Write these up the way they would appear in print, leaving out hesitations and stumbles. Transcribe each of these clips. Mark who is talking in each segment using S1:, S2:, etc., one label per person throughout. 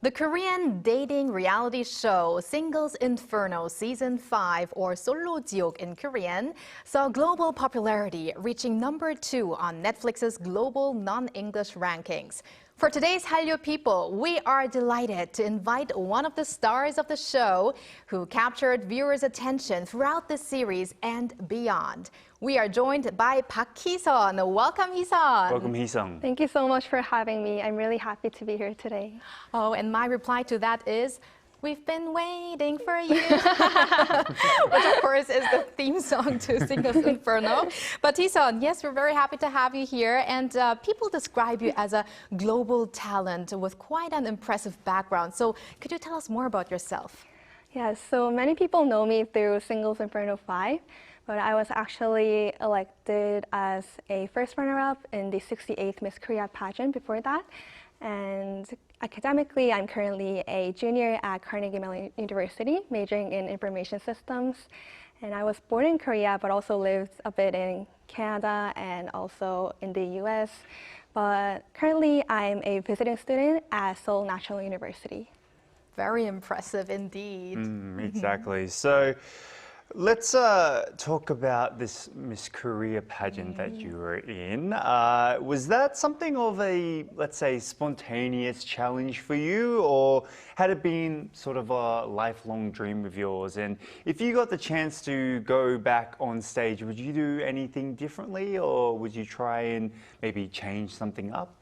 S1: The Korean dating reality show Singles Inferno Season 5, or 솔로지옥 in Korean, saw global popularity, reaching #2 on Netflix's global non-English rankings. For today's Hallyu People, we are delighted to invite one of the stars of the show who captured viewers' attention throughout the series and beyond. We are joined by Park Hee-sun. Welcome, Hee-sun.
S2: Welcome, Hee-sun.
S3: Thank you so much for having me. I'm really happy to be here today.
S1: Oh, and my reply to that is, we've been waiting for you. Which, of course, is the theme song to Singles Inferno. But Hee-sun, yes, we're very happy to have you here. And people describe you as a global talent with quite an impressive background. So could you tell us more about yourself?
S3: Yes, so many people know me through Singles Inferno 5, but I was actually elected as a first runner-up in the 68th Miss Korea pageant before that. And academically, I'm currently a junior at Carnegie Mellon University, majoring in information systems. And I was born in Korea, but also lived a bit in Canada and also in the US. But currently, I'm a visiting student at Seoul National University.
S1: Very impressive indeed.
S2: Exactly. So let's talk about this Miss Korea pageant that you were in. Was that something of a, let's say, spontaneous challenge for you, or had it been sort of a lifelong dream of yours? And if you got the chance to go back on stage, would you do anything differently, or would you try and maybe change something up?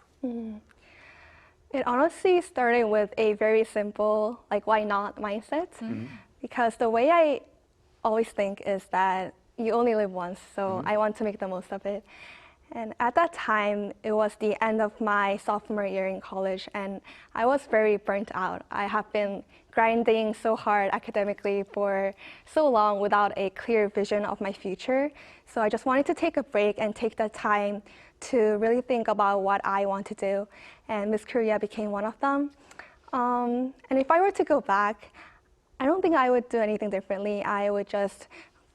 S3: It honestly started with a very simple, why not mindset. Because the way I always think is that you only live once, so I want to make the most of it. And at that time, it was the end of my sophomore year in college, and I was very burnt out. I have been grinding so hard academically for so long without a clear vision of my future. So I just wanted to take a break and take the time to really think about what I want to do. And Miss Korea became one of them. And if I were to go back, I don't think I would do anything differently. I would just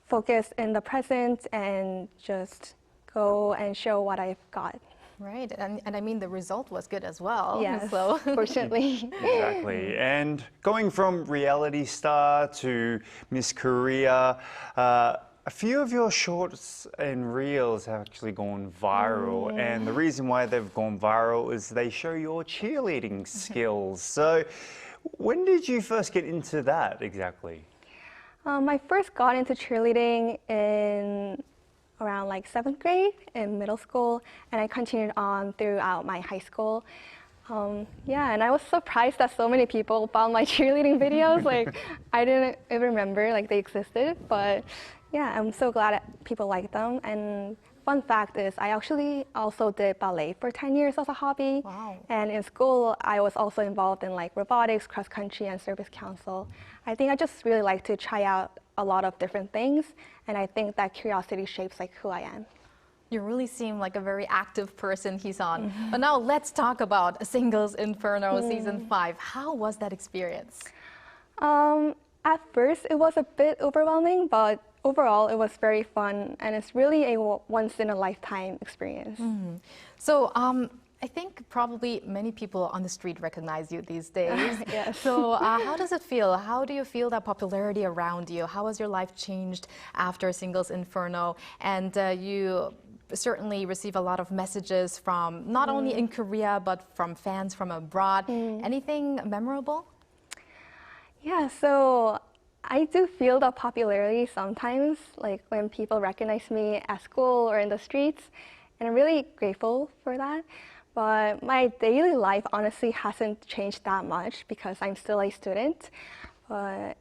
S3: focus in the present and just go and show what I've got.
S1: Right, and I mean the result was good as well.
S3: Yes,
S1: so.
S3: fortunately.
S2: Exactly. And going from reality star to Miss Korea, a few of your shorts and reels have actually gone viral. And the reason why they've gone viral is they show your cheerleading skills. So when did you first get into that exactly?
S3: I first got into cheerleading in around 7th grade in middle school, and I continued on throughout my high school. Yeah, and I was surprised that so many people found my cheerleading videos. I didn't even remember they existed, but yeah, I'm so glad that people like them. And fun fact is, I actually also did ballet for 10 years as a hobby.
S1: Wow.
S3: And in school, I was also involved in robotics, cross country, and service council. I think I just really like to try out a lot of different things, and I think that curiosity shapes who I am.
S1: You really seem like a very active person, Hee-sun. But now let's talk about Singles Inferno Season 5. How was that experience?
S3: At first, it was a bit overwhelming, but overall, it was very fun, and it's really a once-in-a-lifetime experience.
S1: So I think probably many people on the street recognize you these days.
S3: Yes.
S1: So how does it feel? How do you feel that popularity around you? How has your life changed after Singles Inferno? And you certainly receive a lot of messages from not only in Korea, but from fans from abroad. Anything memorable?
S3: Yeah, so I do feel the popularity sometimes, when people recognize me at school or in the streets, and I'm really grateful for that. But my daily life honestly hasn't changed that much because I'm still a student. But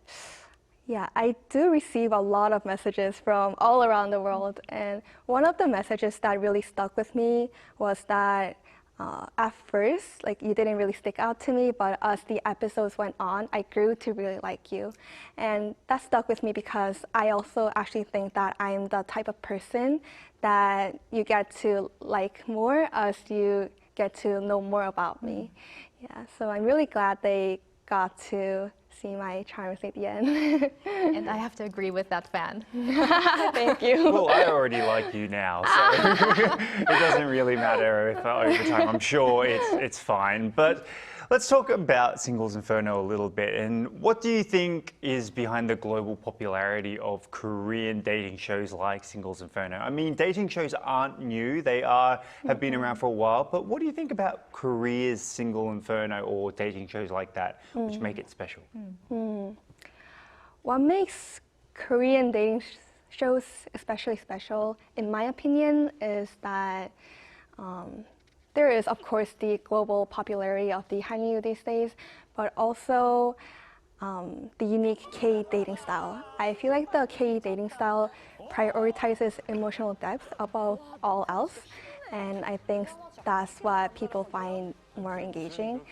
S3: yeah, I do receive a lot of messages from all around the world. And one of the messages that really stuck with me was that at first, you didn't really stick out to me, but as the episodes went on, I grew to really like you. And that stuck with me because I also actually think that I'm the type of person that you get to like more as you get to know more about me. Yeah, so I'm really glad they got to see my charms at the end.
S1: And I have to agree with that fan.
S3: Thank you.
S2: Well, I already like you now, so it doesn't really matter if over time. I'm sure it's fine. But let's talk about Singles Inferno a little bit. And what do you think is behind the global popularity of Korean dating shows like Singles Inferno? I mean, dating shows aren't new. They have been around for a while. But what do you think about Korea's Single Inferno or dating shows like that, which make it special?
S3: What makes Korean dating shows especially special, in my opinion, is that there is, of course, the global popularity of the Hallyu these days, but also the unique K-dating style. I feel like the K-dating style prioritizes emotional depth above all else, and I think that's what people find more engaging.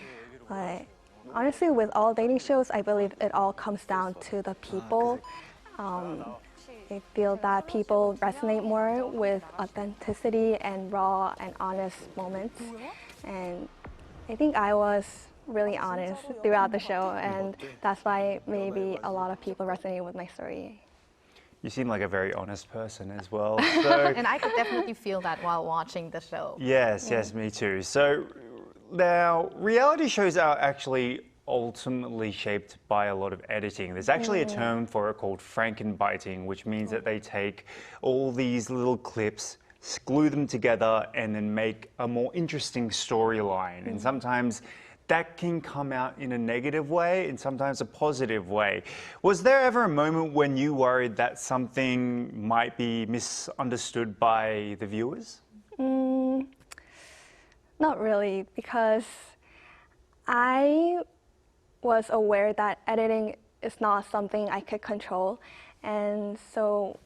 S3: But honestly, with all dating shows, I believe it all comes down to the people. I feel that people resonate more with authenticity and raw and honest moments. And I think I was really honest throughout the show, and that's why maybe a lot of people resonate with my story.
S2: You seem like a very honest person as well. So,
S1: And I could definitely feel that while watching the show.
S2: yes, me too. So now, reality shows are actually ultimately shaped by a lot of editing. There's actually a term for it called frankenbiting, which means that they take all these little clips, glue them together, and then make a more interesting storyline. And sometimes that can come out in a negative way and sometimes a positive way. Was there ever a moment when you worried that something might be misunderstood by the viewers?
S3: Not really, because I was aware that editing is not something I could control. And so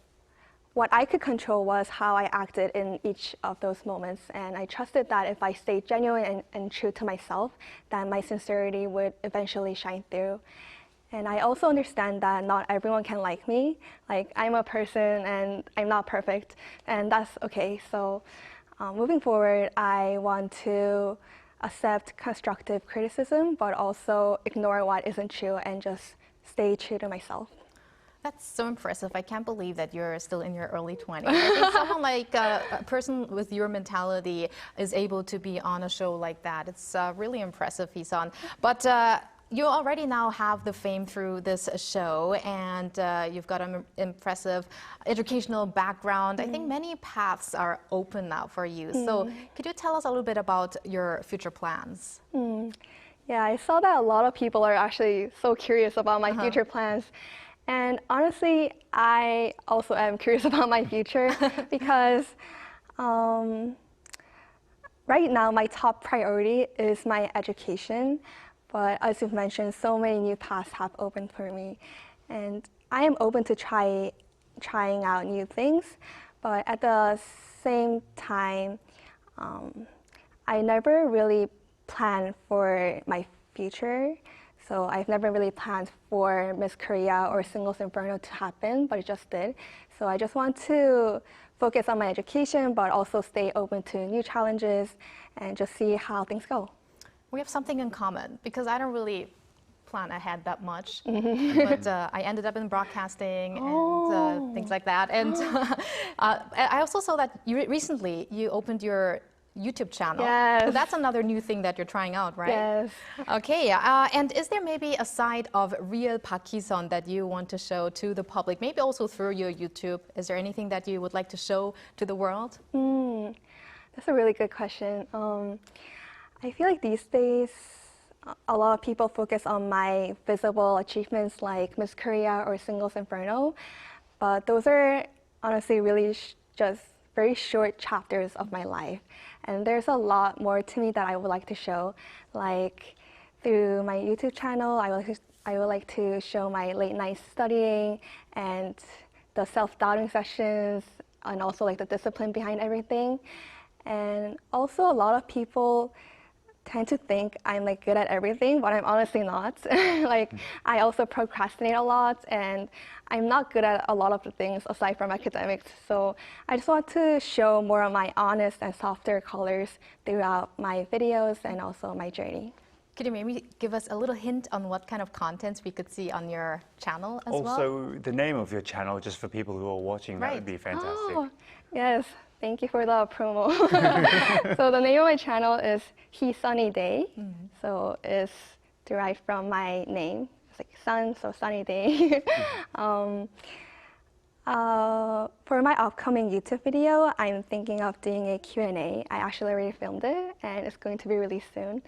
S3: what I could control was how I acted in each of those moments. And I trusted that if I stayed genuine and true to myself, that my sincerity would eventually shine through. And I also understand that not everyone can like me. Like, I'm a person and I'm not perfect, and that's okay. So moving forward, I want to accept constructive criticism, but also ignore what isn't true and just stay true to myself.
S1: That's so impressive. I can't believe that you're still in your early 20s. I think someone like a person with your mentality is able to be on a show like that. It's really impressive, Hee-sun. But you already now have the fame through this show, and you've got an impressive educational background. I think many paths are open now for you. So could you tell us a little bit about your future plans?
S3: Yeah, I saw that a lot of people are actually so curious about my future plans. And honestly, I also am curious about my future because right now my top priority is my education. But as you've mentioned, so many new paths have opened for me. And I am open to trying out new things. But at the same time, I never really planned for my future. So I've never really planned for Miss Korea or Singles Inferno to happen, but it just did. So I just want to focus on my education, but also stay open to new challenges and just see how things go.
S1: We have something in common because I don't really plan ahead that much, but I ended up in broadcasting and things like that. And I also saw that recently you opened your YouTube channel.
S3: Yes.
S1: So that's another new thing that you're trying out, right?
S3: Yes.
S1: Okay, and is there maybe a side of real Park Hee-sun that you want to show to the public, maybe also through your YouTube? Is there anything that you would like to show to the world?
S3: That's a really good question. I feel like these days, a lot of people focus on my visible achievements like Miss Korea or Singles Inferno, but those are honestly really just very short chapters of my life. And there's a lot more to me that I would like to show, like through my YouTube channel, I would like to show my late night studying and the self-doubting sessions, and also like the discipline behind everything. And also a lot of people tend to think I'm like good at everything, but I'm honestly not. Like, I also procrastinate a lot, and I'm not good at a lot of the things aside from academics. So I just want to show more of my honest and softer colors throughout my videos and also my journey.
S1: Could you maybe give us a little hint on what kind of contents we could see on your channel as well?
S2: Also, the name of your channel, just for people who are watching, that would be fantastic.
S3: Oh, yes. Thank you for the promo. So the name of my channel is Hee-sunny Day. So it's derived from my name. It's like sun, so sunny day. For my upcoming YouTube video, I'm thinking of doing a Q&A. I actually already filmed it and it's going to be released soon.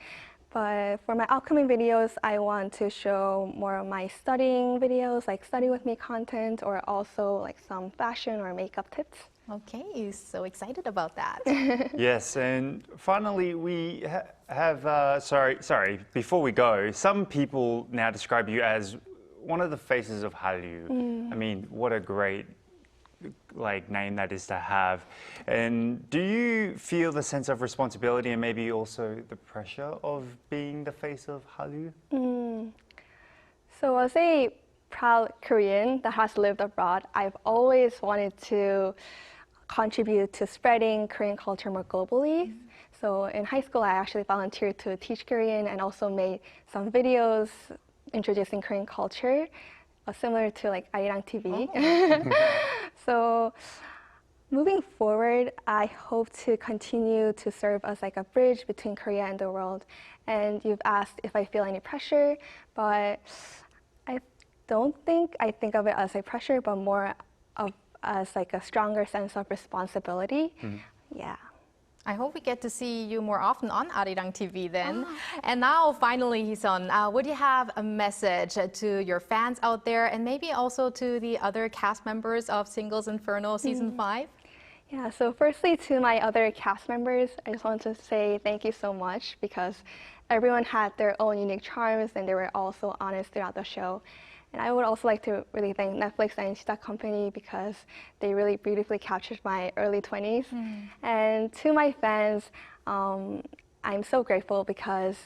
S3: But for my upcoming videos, I want to show more of my studying videos, like study with me content, or also like some fashion or makeup tips.
S1: Okay, so excited about that.
S2: Yes, and finally we have, sorry, before we go, some people now describe you as one of the faces of Hallyu. I mean, what a great name that is to have. And do you feel the sense of responsibility and maybe also the pressure of being the face of Hallyu?
S3: So as a proud Korean that has lived abroad, I've always wanted to contribute to spreading Korean culture more globally. So in high school, I actually volunteered to teach Korean and also made some videos introducing Korean culture, similar to like Arirang TV. So moving forward, I hope to continue to serve as like a bridge between Korea and the world. And you've asked if I feel any pressure, but I don't think I think of it as a pressure, but more of as like a stronger sense of responsibility. Yeah.
S1: I hope we get to see you more often on Arirang TV then. And now, finally, Hee-sun, would you have a message to your fans out there and maybe also to the other cast members of Singles Inferno Season 5?
S3: Yeah, so firstly, to my other cast members, I just want to say thank you so much because everyone had their own unique charms and they were all so honest throughout the show. And I would also like to really thank Netflix and that company because they really beautifully captured my early 20s. And to my fans, I'm so grateful because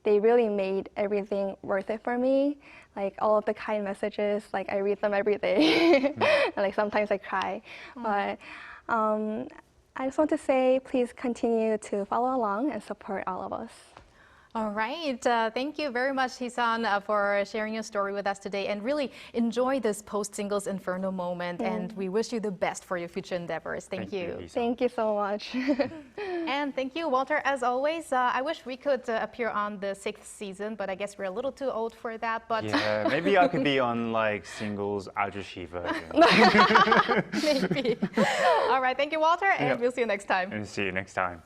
S3: they really made everything worth it for me. Like all of the kind messages, like I read them every day. And like sometimes I cry. But I just want to say, please continue to follow along and support all of us.
S1: All right. Thank you very much, Hee-sun, for sharing your story with us today and really enjoy this post-Singles Inferno moment. And we wish you the best for your future endeavors. Thank you.
S3: Thank you so much.
S1: And thank you, Walter, as always. I wish we could appear on the 6th season, but I guess we're a little too old for that. But
S2: yeah, maybe I could be on like Singles 아저씨 version.
S1: Maybe. All right. Thank you, Walter, and we'll see you next time.
S2: And see you next time.